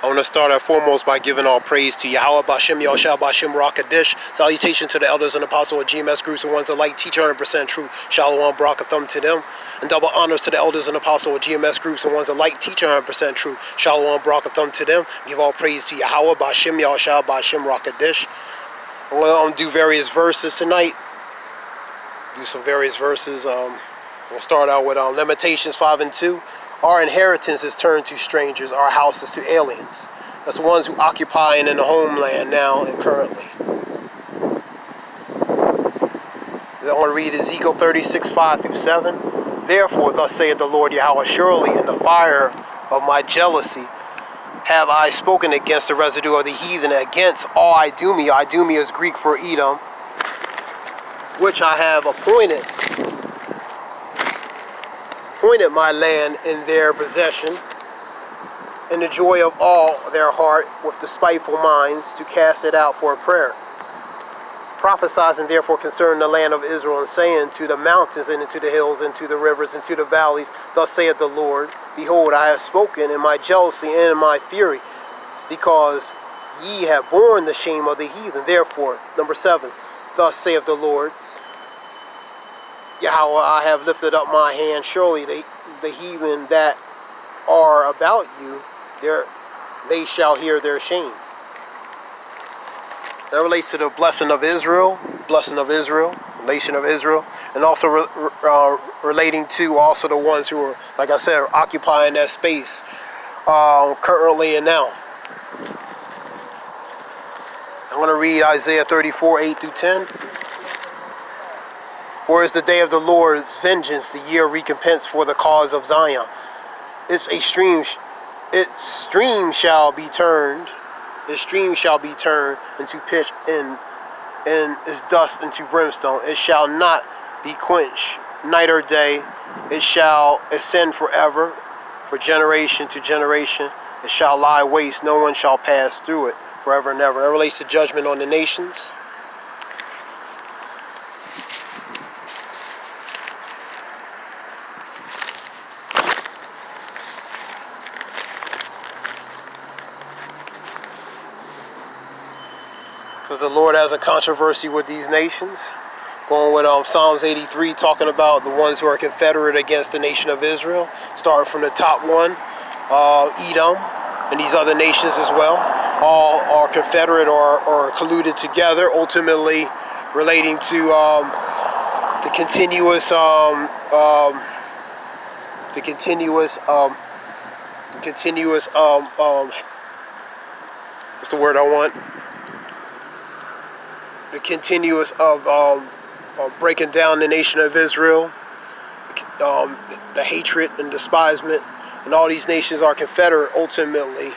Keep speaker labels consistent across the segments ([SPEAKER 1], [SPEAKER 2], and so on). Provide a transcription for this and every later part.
[SPEAKER 1] I want to start out foremost by giving all praise to Yahweh, Bashem, Yahushua, Bashem, Rakadish. Salutation to the elders and apostles of GMS groups and ones that like teach 100% truth. Shalom, Barakathum to them. And double honors to the elders and apostles of GMS groups and ones that like teach 100% truth. Shalom, Barakathum to them. Give all praise to Yahweh, Bashem, Yahushua, Bashem, Rakadish. We'll do various verses tonight. Do some various verses. We'll start out with Lamentations 5:2. Our inheritance is turned to strangers, our houses to aliens. That's the ones who occupying in the homeland now and currently. I want to read Ezekiel 36:5-7. Therefore, thus saith the Lord Yahweh, surely in the fire of my jealousy have I spoken against the residue of the heathen, against all Idumea. Idumea is Greek for Edom, which I have appointed my land in their possession, in the joy of all their heart, with despiteful minds, to cast it out for a prayer. Prophesizing therefore concerning the land of Israel, and saying to the mountains, and into the hills, and to the rivers, and to the valleys, thus saith the Lord, behold, I have spoken in my jealousy and in my fury, because ye have borne the shame of the heathen. Therefore, number 7, thus saith the Lord Yahweh, I have lifted up my hand. Surely the heathen that are about you, they shall hear their shame. That relates to the blessing of Israel, nation of Israel, and also relating to also the ones who are, like I said, are occupying that space currently and now. I'm going to read Isaiah 34:8-10. For is the day of the Lord's vengeance, the year of recompense for the cause of Zion. Its stream shall be turned into pitch, and its dust into brimstone. It shall not be quenched night or day. It shall ascend forever, for generation to generation. It shall lie waste. No one shall pass through it forever and ever. That relates to judgment on the nations. Because the Lord has a controversy with these nations. Going with Psalms 83, talking about the ones who are Confederate against the nation of Israel. Starting from the top one, Edom, and these other nations as well. All are Confederate or colluded together, ultimately relating to the continuous what's the word I want? The continuous of breaking down the nation of Israel, the hatred and despisement, and all these nations are Confederate ultimately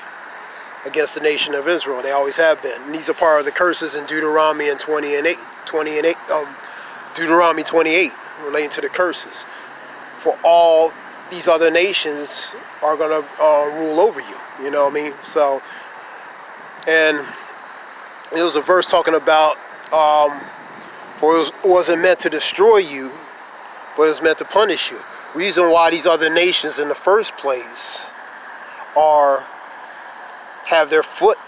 [SPEAKER 1] against the nation of Israel. They always have been. And these are part of the curses in Deuteronomy 28, Deuteronomy 28, relating to the curses. For all these other nations are going to rule over you. You know what I mean? So, and it was a verse talking about, for it wasn't meant to destroy you, but it was meant to punish you. Reason why these other nations in the first place have their foot,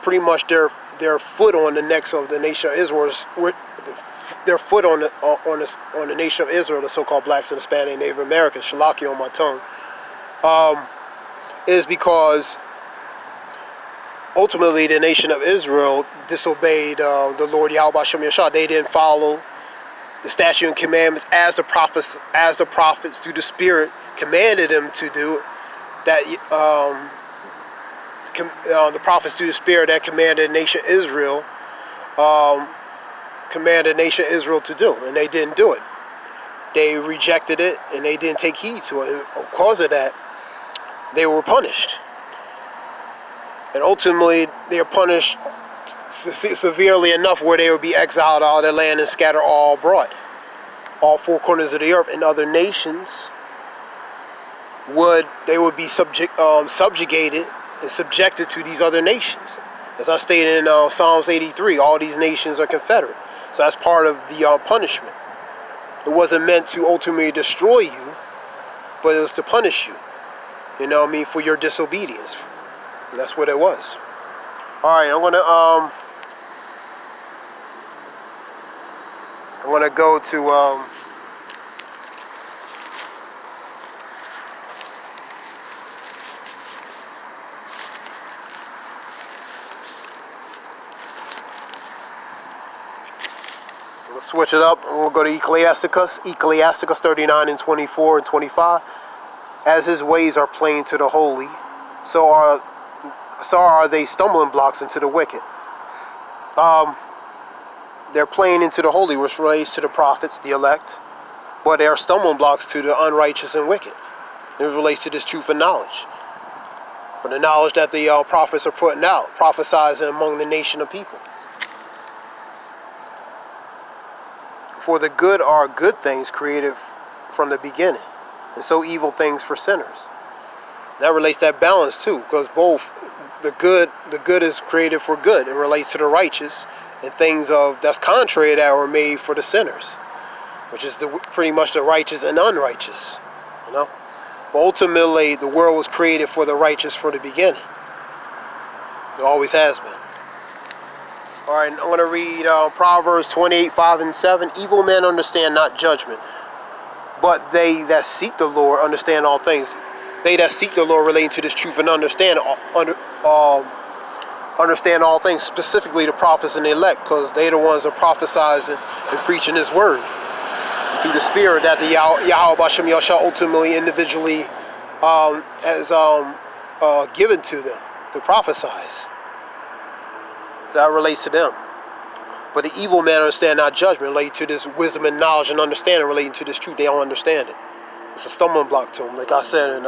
[SPEAKER 1] pretty much their foot on the necks of the nation of Israel, their foot on the nation of Israel, the so-called blacks and Hispanic Native Americans, Shalaki on my tongue, is because ultimately the nation of Israel disobeyed the Lord Yahweh Bashem Yashah. They didn't follow the statute and commandments as the prophets through the Spirit commanded them to do. That the prophets through the Spirit that commanded the nation Israel to do, and they didn't do it. They rejected it, and they didn't take heed to it. And because of that, they were punished. And ultimately, they are punished severely enough where they would be exiled out of their land and scattered all abroad, all four corners of the earth. And other nations would be subjugated and subjected to these other nations. As I stated in Psalms 83, all these nations are Confederate. So that's part of the punishment. It wasn't meant to ultimately destroy you, but it was to punish you. You know what I mean? For your disobedience. And that's what it was. Alright, I'm gonna go to we'll switch it up, and we'll go to Ecclesiasticus 39 and 24 and 25. As his ways are plain to the holy, so are they stumbling blocks into the wicked. They're plain into the holy, which relates to the prophets, the elect, but they are stumbling blocks to the unrighteous and wicked. It relates to this truth and knowledge. For the knowledge that the prophets are putting out, prophesizing among the nation of people. For the good are good things created from the beginning, and so evil things for sinners. That relates to that balance too, because both the good is created for good. It relates to the righteous, and things that's contrary that were made for the sinners, which is pretty much the righteous and unrighteous, you know. But ultimately, the world was created for the righteous from the beginning. It always has been. All right, I'm going to read Proverbs 28, 5 and 7. Evil men understand not judgment, but they that seek the Lord understand all things. They that seek the Lord relating to this truth and understand all things, specifically the prophets and the elect, because they're the ones that are prophesizing and preaching his word through the spirit that the Yahweh Bashem Yahshua ultimately individually has given to them to prophesize. So that relates to them. But the evil man understand not judgment, related to this wisdom and knowledge and understanding relating to this truth. They don't understand it. It's a stumbling block to them, like I said in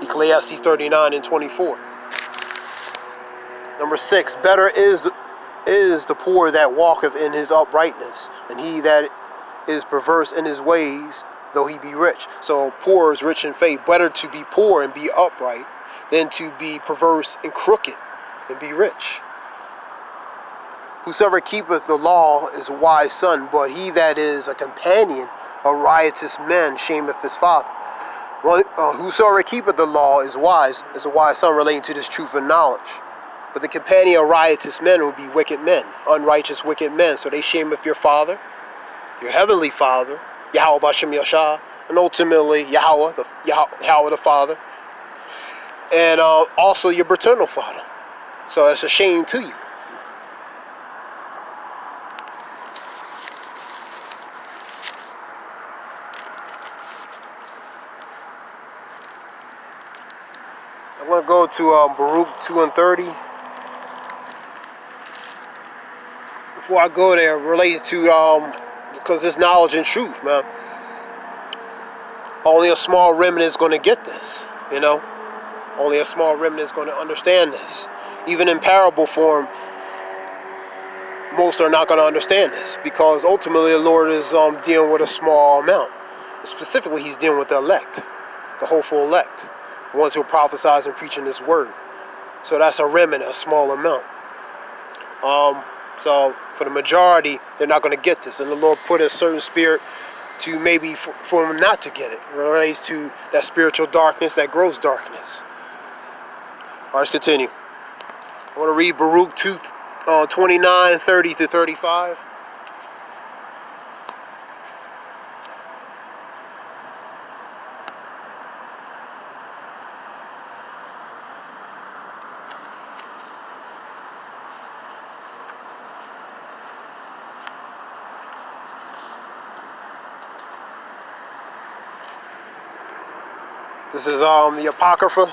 [SPEAKER 1] Ecclesiastes 39 and 24. Number 6, better is the poor that walketh in his uprightness, and he that is perverse in his ways, though he be rich. So poor is rich in faith. Better to be poor and be upright than to be perverse and crooked and be rich. Whosoever keepeth the law is a wise son, but he that is a companion of riotous men shameth his father. Whosoever keepeth the law is a wise son, relating to this truth and knowledge. But the companion of riotous men will be wicked men, unrighteous wicked men. So they shameth your father, your heavenly father, Yahweh Bashem Yahshua, and ultimately Yahweh the Father, and also your paternal father. So it's a shame to you. I'm going to go to Baruch 2 and 30. Before I go there, related to, because this knowledge and truth, man. Only a small remnant is going to get this, you know. Only a small remnant is going to understand this. Even in parable form, most are not going to understand this, because ultimately the Lord is dealing with a small amount. Specifically, he's dealing with the elect, the hopeful elect. The ones who prophesize and preaching this word. So that's a remnant, a small amount. So for the majority, they're not going to get this. And the Lord put a certain spirit to maybe for them not to get it. It relates to that spiritual darkness, that gross darkness. All right, let's continue. I want to read Baruch 2, 29, 30 to 35. This is the Apocrypha.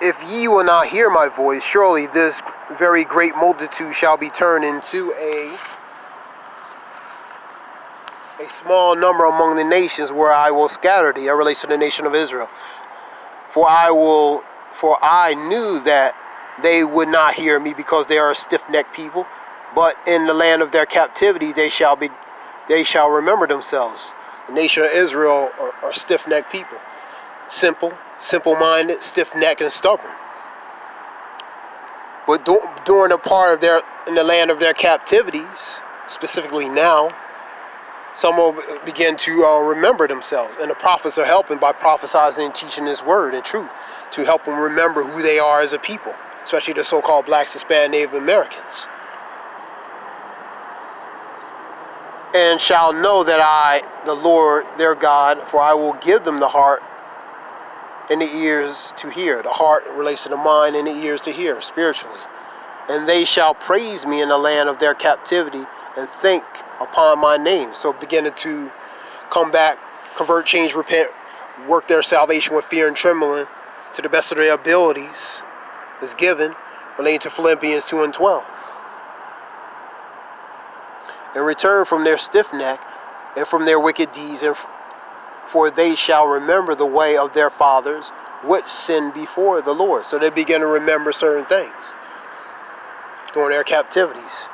[SPEAKER 1] If ye will not hear my voice, surely this very great multitude shall be turned into a small number among the nations, where I will scatter thee. That relates to the nation of Israel. For I knew that they would not hear me, because they are a stiff-necked people. But in the land of their captivity they shall remember themselves. The nation of Israel are stiff-necked people. Simple-minded, stiff-necked, and stubborn. But during a part of in the land of their captivities, specifically now, Some will begin to remember themselves. And the prophets are helping by prophesying and teaching this word and truth to help them remember who they are as a people, especially the so-called blacks, Hispanic, Native Americans. And shall know that I, the Lord their God, for I will give them the heart and the ears to hear. The heart relates to the mind and the ears to hear spiritually. And they shall praise me in the land of their captivity and think upon my name. So beginning to come back, convert, change, repent, work their salvation with fear and trembling to the best of their abilities is given, relating to Philippians 2 and 12. And return from their stiff neck and from their wicked deeds, and for they shall remember the way of their fathers, which sinned before the Lord. So they begin to remember certain things during their captivities,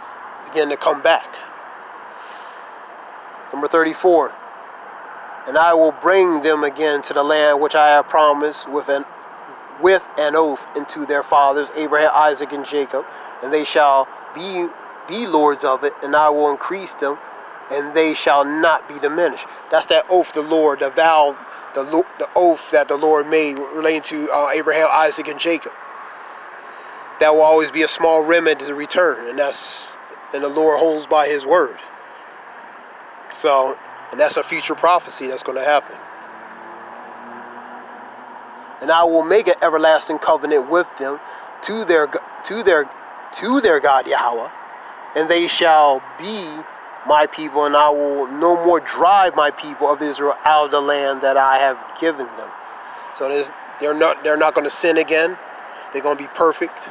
[SPEAKER 1] begin to come back. Number 34. And I will bring them again to the land which I have promised with an oath unto their fathers, Abraham, Isaac, and Jacob, and they shall be lords of it, and I will increase them, and they shall not be diminished. That's that oath the Lord, the vow, the oath that the Lord made relating to Abraham, Isaac, and Jacob. That will always be a small remnant to return, and the Lord holds by his word. So, and that's a future prophecy that's going to happen. And I will make an everlasting covenant with them to their God Yahweh, and they shall be my people, and I will no more drive my people of Israel out of the land that I have given them. So they're not going to sin again. They're going to be perfect.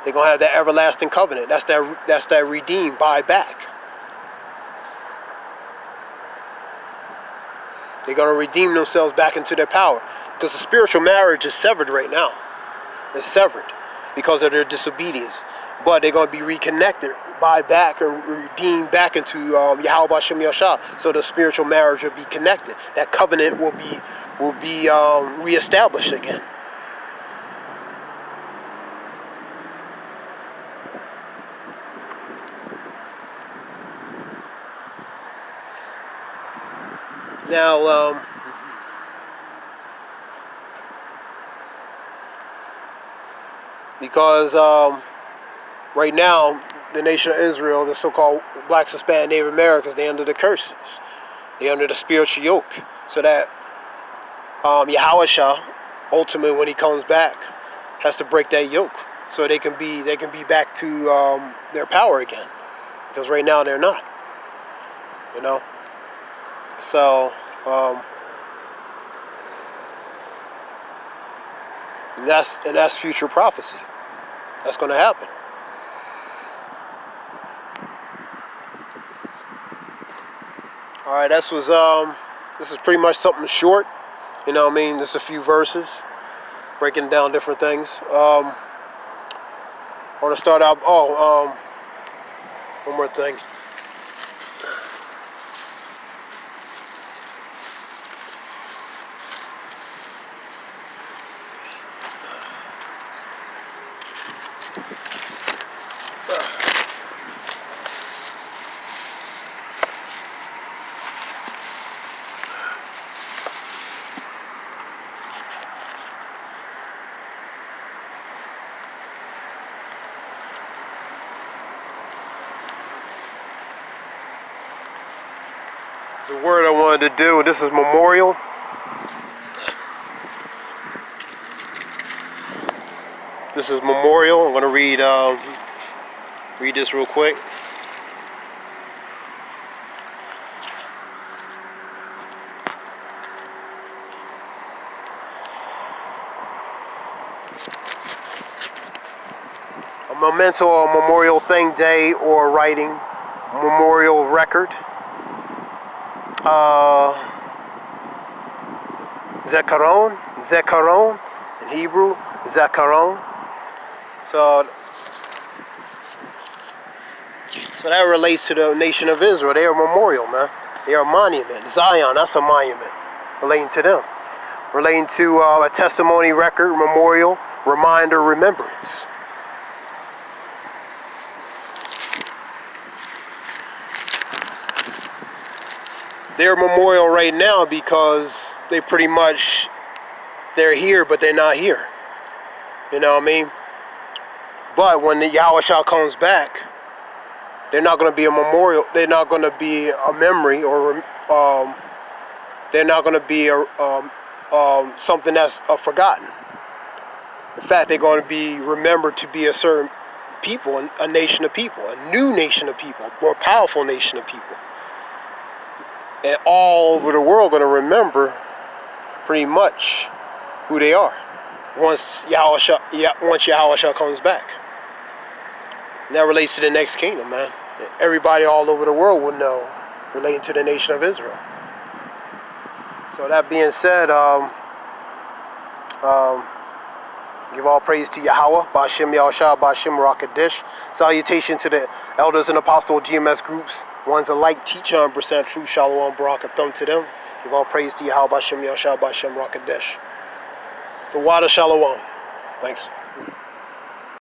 [SPEAKER 1] They're going to have that everlasting covenant. That's that redeem, buy back. They're going to redeem themselves back into their power, because the spiritual marriage is severed right now. It's severed because of their disobedience. But they're going to be reconnected, buy back, or redeemed back into Yahweh B'Shem Yashah. So the spiritual marriage will be connected. That covenant will be reestablished again. Now, because right now, the nation of Israel, the so-called blacks, Hispanic, Native Americans, they're under the curses. They're under the spiritual yoke. So that Yahushua, ultimately when he comes back, has to break that yoke so they can be back to their power again. Because right now they're not. You know? So and that's future prophecy. That's going to happen. All right, this is pretty much something short. You know what I mean? Just a few verses, breaking down different things. I want to start out. One more thing. It's a word I wanted to do. This is memorial. This is memorial. I'm going to read this real quick. A memento or memorial thing, day or writing, memorial record. Zekaron in Hebrew, Zekaron. So that relates to the nation of Israel. They are a memorial, man. They are a monument. Zion, that's a monument relating to them. Relating to a testimony, record, memorial, reminder, remembrance. they're memorial right now because they pretty much, they're here, but they're not here. You know what I mean? But when the Yahushua comes back, they're not going to be a memorial. They're not going to be a memory, or they're not going to be something that's forgotten. In fact, they're going to be remembered to be a certain people, a nation of people, a new nation of people, a more powerful nation of people. And all over the world going to remember pretty much who they are once Yahushua comes back. And that relates to the next kingdom, man. Everybody all over the world will know, relating to the nation of Israel. So that being said, give all praise to Yahweh, Ba'ashem Yahushua, Ba'ashem Rakadish. Salutation to the elders and apostles GMS groups. Ones alike, teach 100% true, Shalom, Barak, a thumb to them. Give all praise to Yahweh, Ba'ashem Yahushua, Ba'ashem Rakadish. The water Shalom. Thanks.